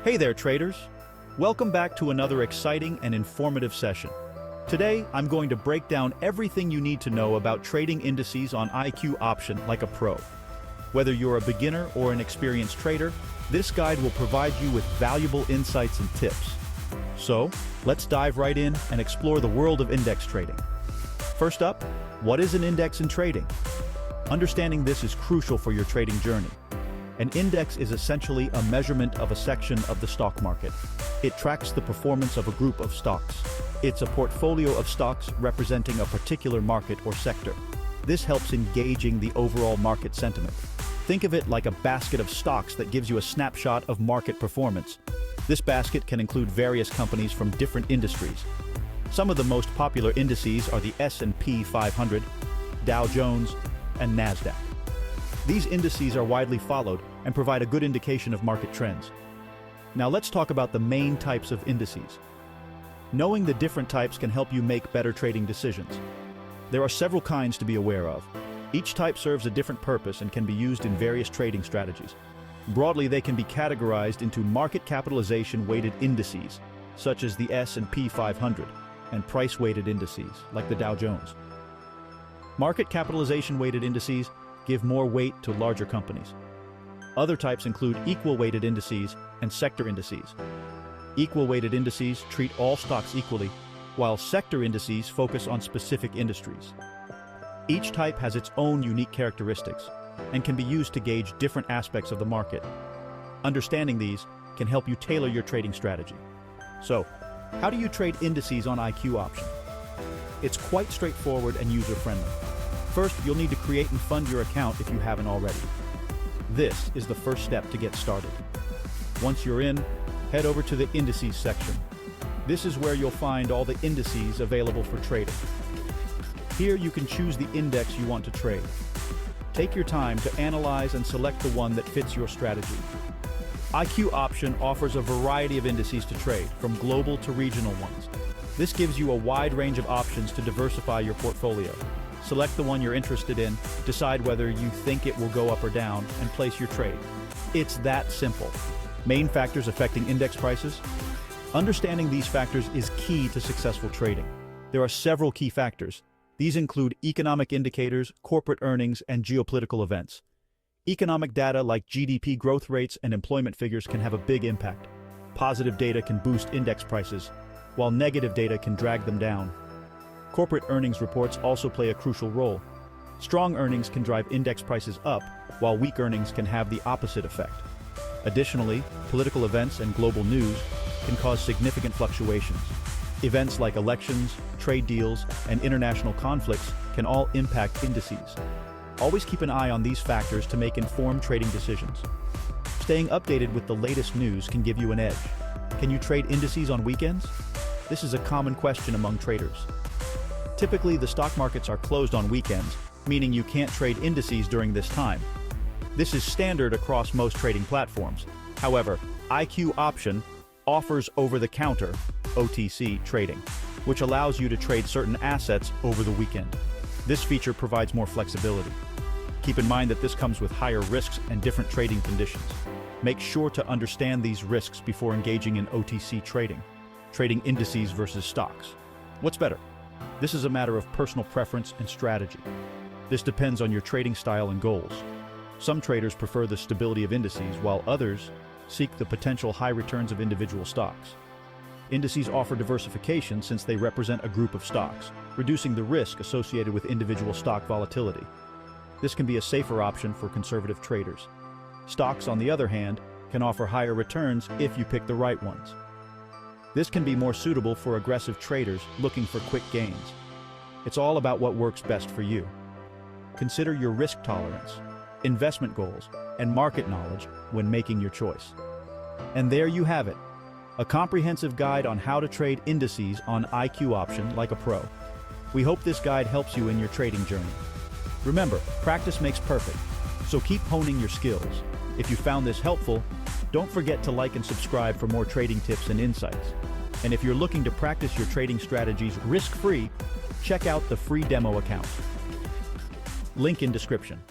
Hey there, traders! Welcome back to another exciting and informative session. Today, I'm going to break down everything you need to know about trading indices on IQ Option like a pro. Whether you're a beginner or an experienced trader, this guide will provide you with valuable insights and tips. So, let's dive right in and explore the world of index trading. First up, what is an index in trading? Understanding this is crucial for your trading journey. An index is essentially a measurement of a section of the stock market. It tracks the performance of a group of stocks. It's a portfolio of stocks representing a particular market or sector. This helps in gauging the overall market sentiment. Think of it like a basket of stocks that gives you a snapshot of market performance. This basket can include various companies from different industries. Some of the most popular indices are the S&P 500, Dow Jones, and NASDAQ. These indices are widely followed and provide a good indication of market trends. Now let's talk about the main types of indices. Knowing the different types can help you make better trading decisions. There are several kinds to be aware of. Each type serves a different purpose and can be used in various trading strategies. Broadly, they can be categorized into market capitalization-weighted indices, such as the S&P 500, and price-weighted indices, like the Dow Jones. Market capitalization-weighted indices give more weight to larger companies. Other types include equal-weighted indices and sector indices. Equal-weighted indices treat all stocks equally, while sector indices focus on specific industries. Each type has its own unique characteristics and can be used to gauge different aspects of the market. Understanding these can help you tailor your trading strategy. So, how do you trade indices on IQ Option? It's quite straightforward and user-friendly. First, you'll need to create and fund your account if you haven't already. This is the first step to get started. Once you're in, head over to the Indices section. This is where you'll find all the indices available for trading. Here you can choose the index you want to trade. Take your time to analyze and select the one that fits your strategy. IQ Option offers a variety of indices to trade, from global to regional ones. This gives you a wide range of options to diversify your portfolio. Select the one you're interested in, decide whether you think it will go up or down, and place your trade. It's that simple. Main factors affecting index prices? Understanding these factors is key to successful trading. There are several key factors. These include economic indicators, corporate earnings, and geopolitical events. Economic data like GDP growth rates and employment figures can have a big impact. Positive data can boost index prices, while negative data can drag them down. Corporate earnings reports also play a crucial role. Strong earnings can drive index prices up, while weak earnings can have the opposite effect. Additionally, political events and global news can cause significant fluctuations. Events like elections, trade deals, and international conflicts can all impact indices. Always keep an eye on these factors to make informed trading decisions. Staying updated with the latest news can give you an edge. Can you trade indices on weekends? This is a common question among traders. Typically, the stock markets are closed on weekends, meaning you can't trade indices during this time. This is standard across most trading platforms. However, IQ Option offers over-the-counter OTC trading, which allows you to trade certain assets over the weekend. This feature provides more flexibility. Keep in mind that this comes with higher risks and different trading conditions. Make sure to understand these risks before engaging in OTC trading indices versus stocks. What's better? This is a matter of personal preference and strategy. This depends on your trading style and goals. Some traders prefer the stability of indices, while others seek the potential high returns of individual stocks. Indices offer diversification since they represent a group of stocks, reducing the risk associated with individual stock volatility. This can be a safer option for conservative traders. Stocks, on the other hand, can offer higher returns if you pick the right ones. This can be more suitable for aggressive traders looking for quick gains. It's all about what works best for you. Consider your risk tolerance, investment goals, and market knowledge when making your choice. And there you have it, a comprehensive guide on how to trade indices on IQ Option like a pro. We hope this guide helps you in your trading journey. Remember, practice makes perfect, so keep honing your skills. If you found this helpful, don't forget to like and subscribe for more trading tips and insights. And if you're looking to practice your trading strategies risk-free, check out the free demo account. Link in description.